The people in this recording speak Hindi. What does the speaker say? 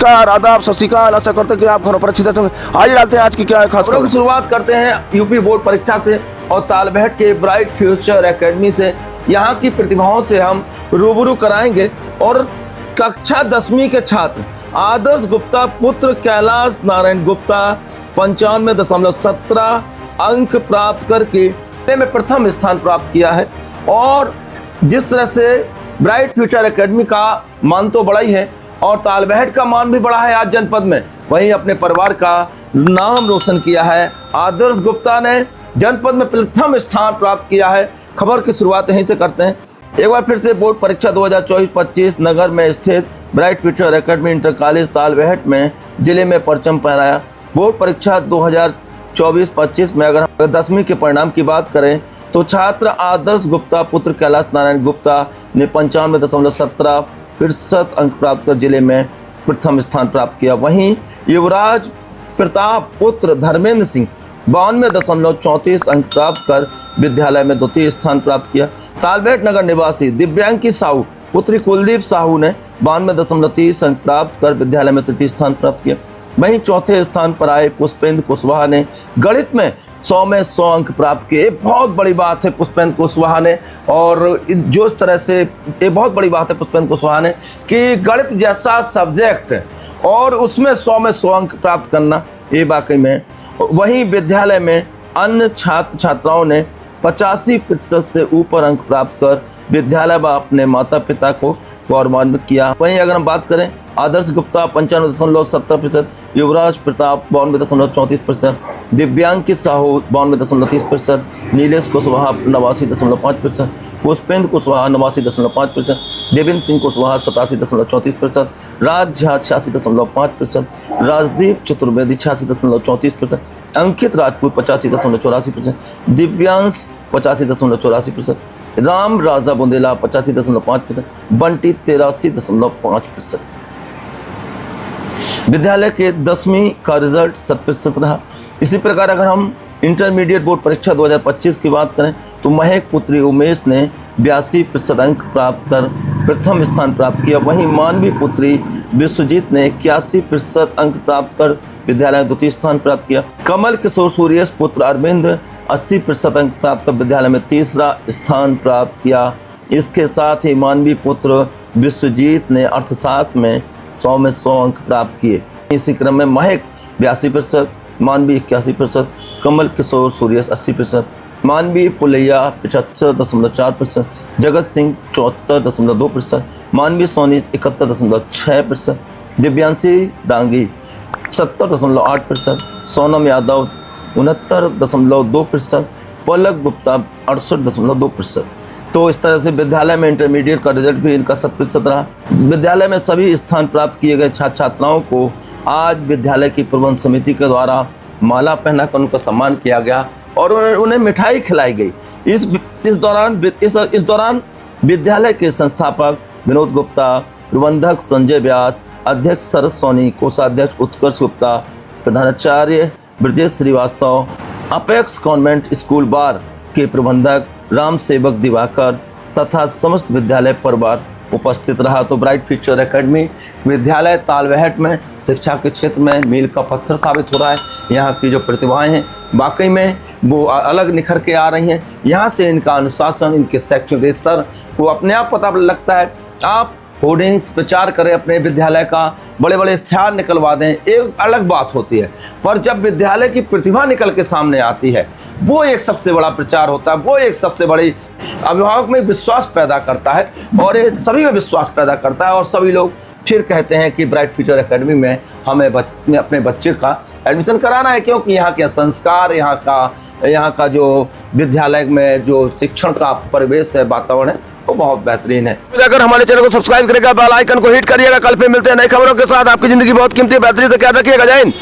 नमस्कार, आदाब, सत श्री अकाल। आशा करते हैं कि आप घरों पर अच्छी तरह से। आज डालते हैं आज की क्या है खास खबर। शुरुआत करते हैं यूपी बोर्ड परीक्षा से और तालबेहट के ब्राइट फ्यूचर एकेडमी से। यहाँ की प्रतिभाओं से हम रूबरू कराएंगे और कक्षा 10वीं के छात्र आदर्श गुप्ता पुत्र कैलाश नारायण गुप्ता 95.17 अंक प्राप्त करके में प्रथम स्थान प्राप्त किया है। और जिस तरह से ब्राइट फ्यूचर एकेडमी का मान तो बड़ा ही है और तालबेहट का मान भी बड़ा है आज जनपद में, वहीं अपने परिवार का नाम रोशन किया है। आदर्श गुप्ता ने जनपद में प्रथम स्थान प्राप्त किया है। खबर की शुरुआत यहीं से करते हैं। एक बार फिर से बोर्ड परीक्षा 2024-25 नगर में स्थित bright future academy inter college Talbehat में जिले में परचम फहराया। बोर्ड परीक्षा 2024-25 में अगर 10वीं के परिणाम की बात करें तो छात्र आदर्श गुप्ता पुत्र कैलाश नारायण गुप्ता ने 95.17% अंक प्राप्त कर जिले में प्रथम स्थान प्राप्त किया। वहीं युवराज प्रताप पुत्र धर्मेंद्र सिंह 92.34 अंक प्राप्त कर विद्यालय में द्वितीय स्थान प्राप्त किया। तालबेहट नगर निवासी दिव्यांकी साहू पुत्री कुलदीप साहू ने 92.30 अंक प्राप्त कर विद्यालय में तृतीय स्थान प्राप्त किया। वहीं चौथे स्थान पर आए पुष्पेंद्र कुशवाहा ने गणित में 100 में 100 अंक प्राप्त किए। बहुत बड़ी बात है पुष्पेंद्र कुशवाहा ने, और जो इस तरह से ये बहुत बड़ी बात है पुष्पेंद्र कुशवाहा ने कि गणित जैसा सब्जेक्ट और उसमें 100 में 100 अंक प्राप्त करना, ये वाकई में। वहीं विद्यालय में अन्य छात्र छात्राओं ने 85% से ऊपर अंक प्राप्त कर विद्यालय व अपने माता पिता को गौरवान्वित किया। वहीं अगर हम बात करें आदर्श गुप्ता 95.17%, युवराज प्रताप 92.34%, दिव्यांकी साहू 92.30%, नीलेश कुशवाहा 89.5%, पुष्पेंद्र कुशवाहा 89.5%, देवेंद्र सिंह कुशवाहा 87.34%, राज झा 86.5%, राजदीप चतुर्वेदी 86.34%, अंकित राजपूत 85.84%, दिव्यांश 85.84%, राम राजा बुंदेला 85.5%, बंटी 83.5%। विद्यालय के 10वीं का रिजल्ट 100% रहा। इसी प्रकार अगर हम इंटरमीडिएट बोर्ड परीक्षा 2025 की बात करें तो महक पुत्री उमेश ने 82% अंक प्राप्त कर प्रथम स्थान प्राप्त किया। वहीं मानवी पुत्री विश्वजीत ने 81% अंक प्राप्त कर विद्यालय में द्वितीय स्थान प्राप्त किया। कमल किशोर सूर्येश पुत्र अरविंद 80% अंक प्राप्त कर विद्यालय में तीसरा स्थान प्राप्त किया। इसके साथ ही मानवी पुत्र विश्वजीत ने अर्थशास्त्र में 100 में 100 अंक प्राप्त किए। इसी क्रम में महक 82%, मानवी 81%, कमल किशोर सूर्येश 80%, मानवी पुलैया 75.4%, जगत सिंह 74.2%, मानवी सोनी 71.6%, दिव्यांशी दांगी 70.8%, सोनम यादव 69.2%, पलक गुप्ता 68.2%। तो इस तरह से विद्यालय में इंटरमीडिएट का रिजल्ट भी इनका 100% रहा। विद्यालय में सभी स्थान प्राप्त किए गए छात्र छात्राओं को आज विद्यालय की प्रबंध समिति के द्वारा माला पहनाकर उनका सम्मान किया गया और उन्हें मिठाई खिलाई गई। इस दौरान विद्यालय के संस्थापक विनोद गुप्ता, प्रबंधक संजय व्यास, अध्यक्ष शरद सोनी, कोषाध्यक्ष उत्कर्ष गुप्ता, प्रधानाचार्य Brajesh Srivastava, apex convent school बार के प्रबंधक राम सेवक दिवाकर तथा समस्त विद्यालय परिवार उपस्थित रहा। तो ब्राइट फ्यूचर एकेडमी विद्यालय तालबेहट में शिक्षा के क्षेत्र में मील का पत्थर साबित हो रहा है। यहाँ की जो प्रतिभाएं हैं वाकई में वो अलग निखर के आ रही हैं। यहाँ से इनका अनुशासन, इनके शैक्षणिक स्तर को अपने आप पता लगता है। आप होर्डिंग्स प्रचार करें अपने विद्यालय का, बड़े बड़े इश्तिहार निकलवा दें, एक अलग बात होती है, पर जब विद्यालय की प्रतिभा निकल के सामने आती है वो एक सबसे बड़ा प्रचार होता है, वो एक सबसे बड़ी अभिभावक में विश्वास पैदा करता है और ये सभी में विश्वास पैदा करता है। और सभी लोग फिर कहते हैं कि ब्राइट फ्यूचर एकेडमी में हमें अपने बच्चे का एडमिशन कराना है, क्योंकि यहाँ के संस्कार, यहाँ का जो विद्यालय में जो शिक्षण का परिवेश है, वातावरण है, वो बहुत बेहतरीन है। अगर हमारे चैनल को सब्सक्राइब करेगा, बेल आइकन को हिट करिएगा। कल फिर मिलते हैं नई खबरों के साथ। आपकी जिंदगी बहुत कीमती है, बेहतरीन से ख्याल रखिएगा। जय हिंद।